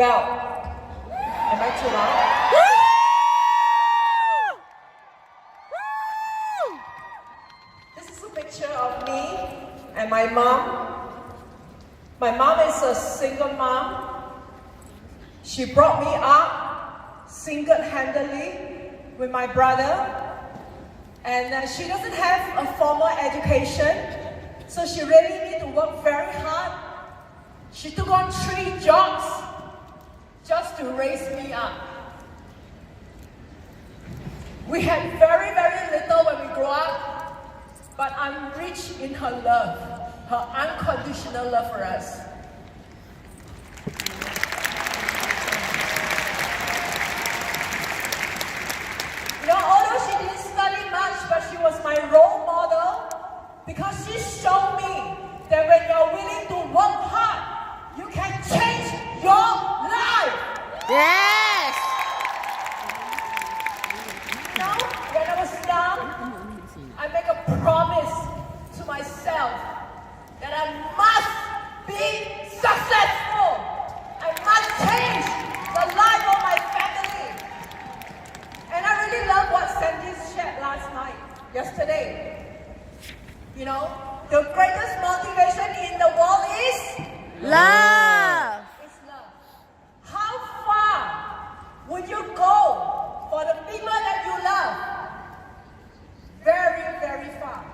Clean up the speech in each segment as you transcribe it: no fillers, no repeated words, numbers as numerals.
Well, am I too loud? This is a picture of me and my mom. My mom is a single mom. She brought me up single-handedly with my brother. And she doesn't have a formal education, so she really needs to work very hard. She took on 3 jobs just to raise me up. We had very, very little when we grew up, but I'm rich in her love, her unconditional love for us. You know, although she didn't study much, but she was my role model because she showed me that when you're willing to work hard, you can change your life. Yes. Now, when I was young, I make a promise to myself that I must be successful. I must change the life of my family. And I really love what Sandy shared yesterday. You know, the greatest motivation in the world is love. It's love. How far would you go for the people that you love? Very, very far.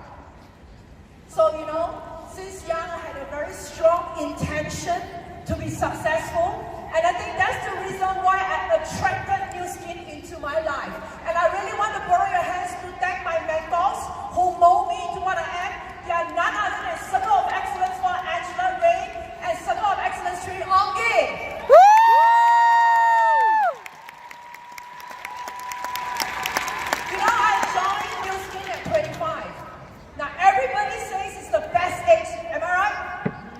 So, you know, since young I had a very strong intention to be successful, and I think that's the reason why I attracted New Skin into my life. And I really want to borrow your hands to thank my mentors who mold me into what I am. They are none other than Circle of Excellence for Angela Ray and Circle of Excellence 3 Ongi. You know, I joined New Skin at 25. Now everybody says it's the best age, am I right?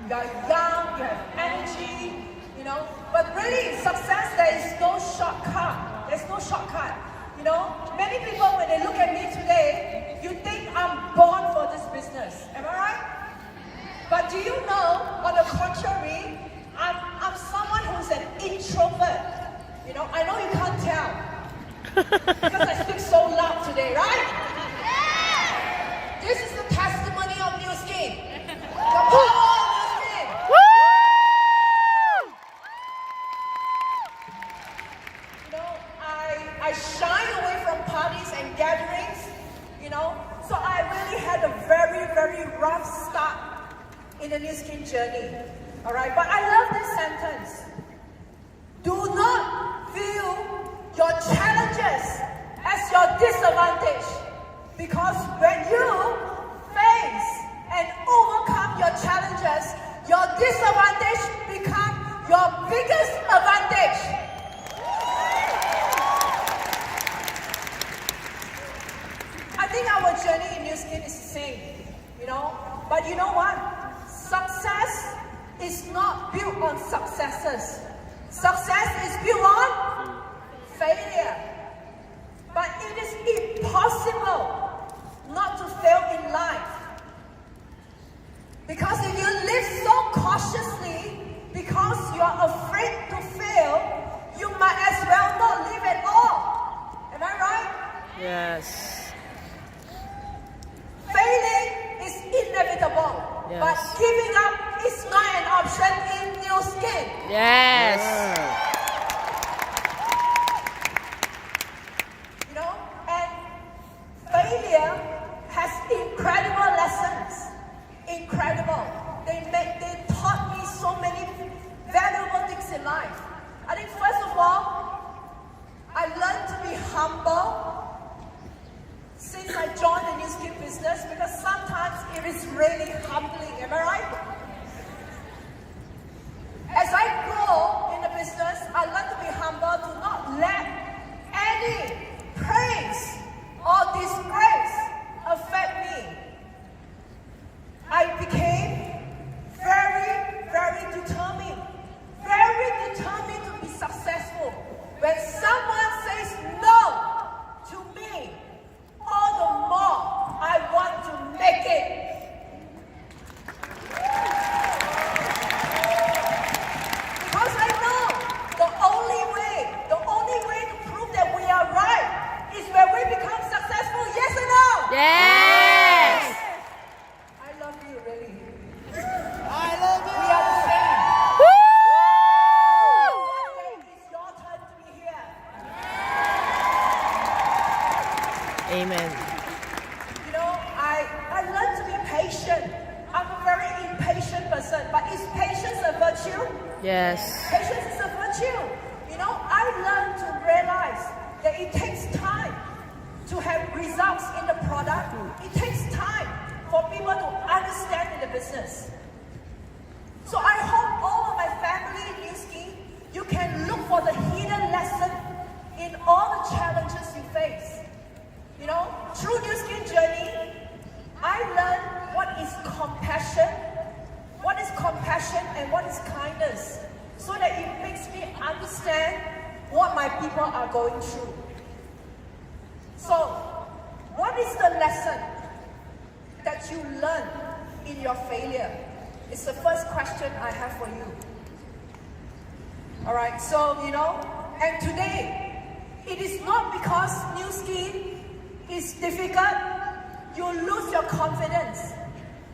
You're young, you have energy, you know. But really, success, there is no shortcut. There's no shortcut. You know, many people, when they look at me today, you think I'm born for this business. Am I right? But do you know, on the contrary, I'm someone who's an introvert. You know, I know you can't tell. Because I speak so loud today, right? This is the testimony of New Skin. The power of New Skin. You know, I shy away from parties and gatherings, you know. So I really had a very, very rough start in the New Skin journey. Alright, but I love this sentence. Do not view your challenges as your disadvantage. Because when you face and overcome your challenges, your disadvantage becomes your biggest advantage. I think our journey in New Skin is the same, you know. But you know what? Success is not built on successes. Success is built on failure. But it is impossible not to fail in life. Because if you live so cautiously, because you are afraid to fail, you might as well not live at all. Am I right? Yes. Failing is inevitable. Yes. But giving up is not an option in New Skin. Yes. You know, and failure has incredible lessons. Incredible. They taught me so many valuable things in life. I think first of all, I learned to be humble since I joined the New Skin business, because sometimes it is really humbling. Am I right? As I grow in the business, I learned to be humble, to not let any praise or disgrace affect me. I became very, very determined to be successful. When someone says no to me, all the more I want to make it. Yes. I love you, really. I love We you. are the same. Woo! One day it's your turn to be here. Amen. You know, I learned to be patient. I'm a very impatient person, but is patience a virtue? Yes. Patience is a virtue. You know, I learned to realize that it takes time to have results in the product. It takes time for people to understand in the business. So I hope all of my family in New Scheme, you can look for the hidden lesson in all the challenges you face. You know, through New Scheme journey, I learned what is compassion and what is kindness, so that it makes me understand what my people are going through. So, what is the lesson that you learn in your failure? It's the first question I have for you. All right, so, you know, and today, it is not because New Scheme is difficult, you lose your confidence.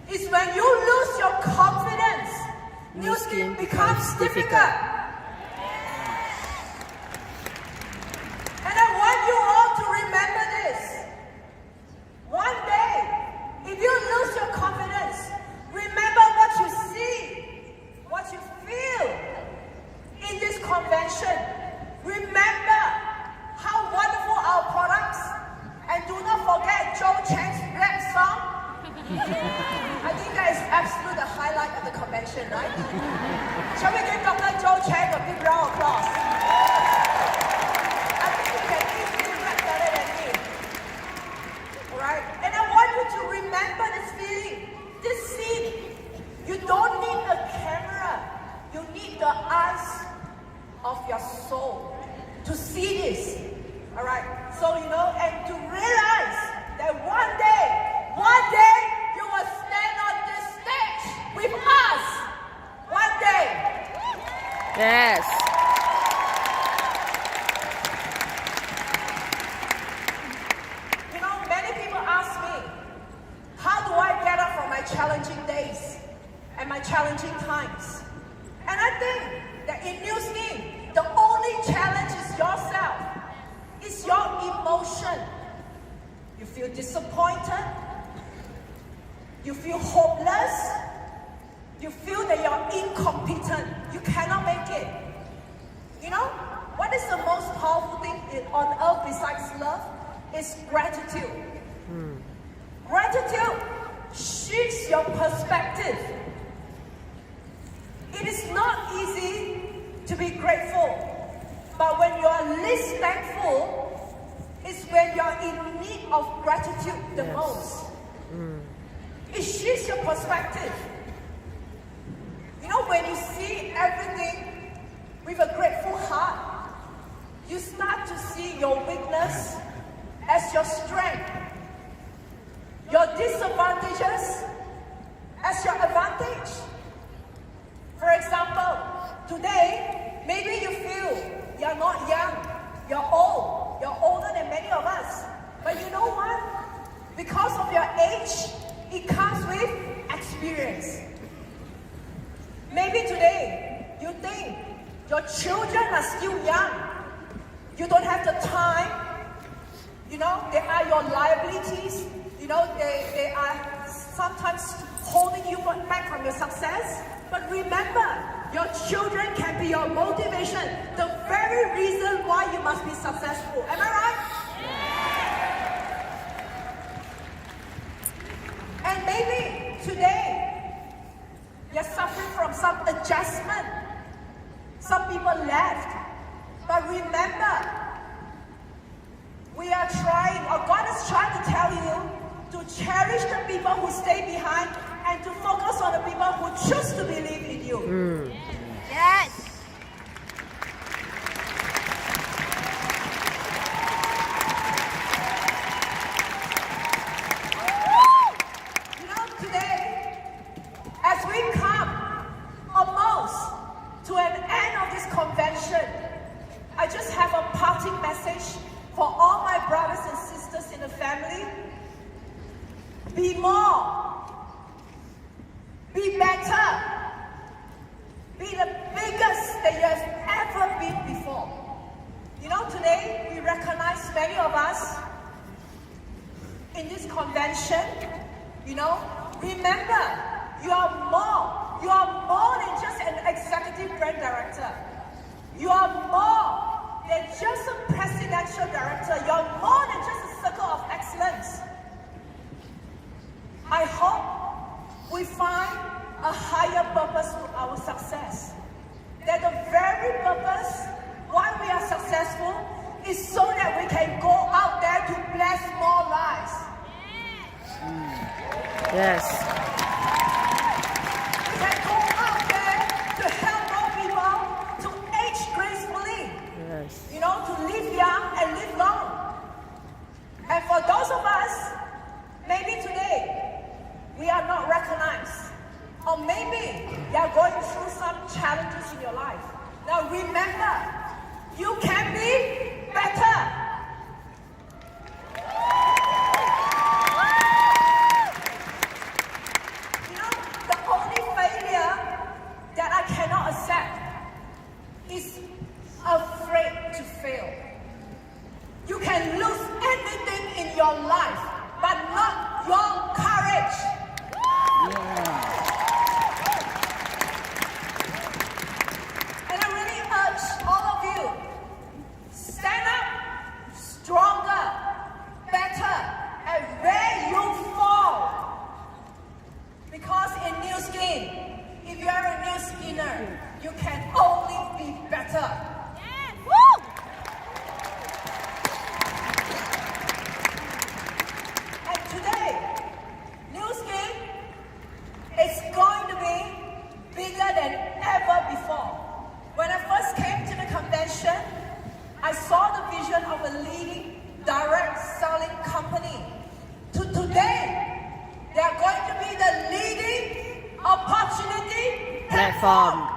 It's when you lose your confidence, New Scheme becomes difficult. And I want you all to remember this. One day, if you lose your confidence, remember what you see, what you feel in this convention. Remember how wonderful our products, and do not forget Joe Chang's rap song. I think that is absolutely the highlight of the convention, right? Shall we give Dr. Joe Chang a big round of applause? I think he can easily rap better than me. Alright? And I want you to remember this feeling, this scene. You don't need a camera. You need the eyes of your soul to see this. Alright? So, you know, and to realize that one day, you will stand on this stage with us. One day. Yes. You know, many people ask me, how do I get up from my challenging days and my challenging times? And I think that in New Scheme, the only challenge is yourself. It's your emotion. You feel disappointed. You feel hopeless. You feel that you're incompetent. You cannot make it. You know, what is the most powerful thing on earth besides love? Is gratitude. Gratitude shifts your perspective. It is not easy to be grateful, but when you are least thankful, it's when you are in need of gratitude the most. It shifts your perspective. You know, when you see everything with a grateful heart, you start to see your weakness as your strength, your disadvantages as your advantage. For example, today, maybe you feel you're not young, you're old, you're older than many of us. But you know what? Because of your age, it comes with experience. Maybe today, you think your children are still young. You don't have the time. You know, they are your liabilities. You know, they are sometimes holding you back from your success. But remember, your children can be your motivation, the very reason why you must be successful. Am I right? And maybe today, you're suffering from some adjustment. Some people left. But remember, we are trying, or God is trying to tell you to cherish the people who stay behind and to focus on the people who choose to believe in you. Yes. You know, today, as we come almost to an end of this convention, I just have a parting message for all my brothers and sisters in the family. be more, be better, be the biggest that you have ever been before. You know, today we recognize many of us in this convention. You know, remember, you are more than just an executive brand director. You are more than just a presidential director. You are more than just a circle of excellence. I hope we find a higher purpose to our success. That the very purpose why we are successful is so that we can go out there to bless more lives. Yes. We can go out there to help more people to age gracefully. Yes. You know, to live young and live long. And for those of us, maybe today, we are not recognized. Or maybe you are going through some challenges in your life. Now remember, you can be better. You know, the only failure that I cannot accept is afraid to fail. You can lose anything in your life, but not your courage. And I really urge all of you, stand up stronger, better, and where you fall. Because in New Skin, if you are a New Skinner, you can only be better. Woo! And today, New Skin is going to be bigger than ever before. When I first came to the convention, I saw the vision of a leading direct selling company. To today, they are going to be the leading opportunity Platform.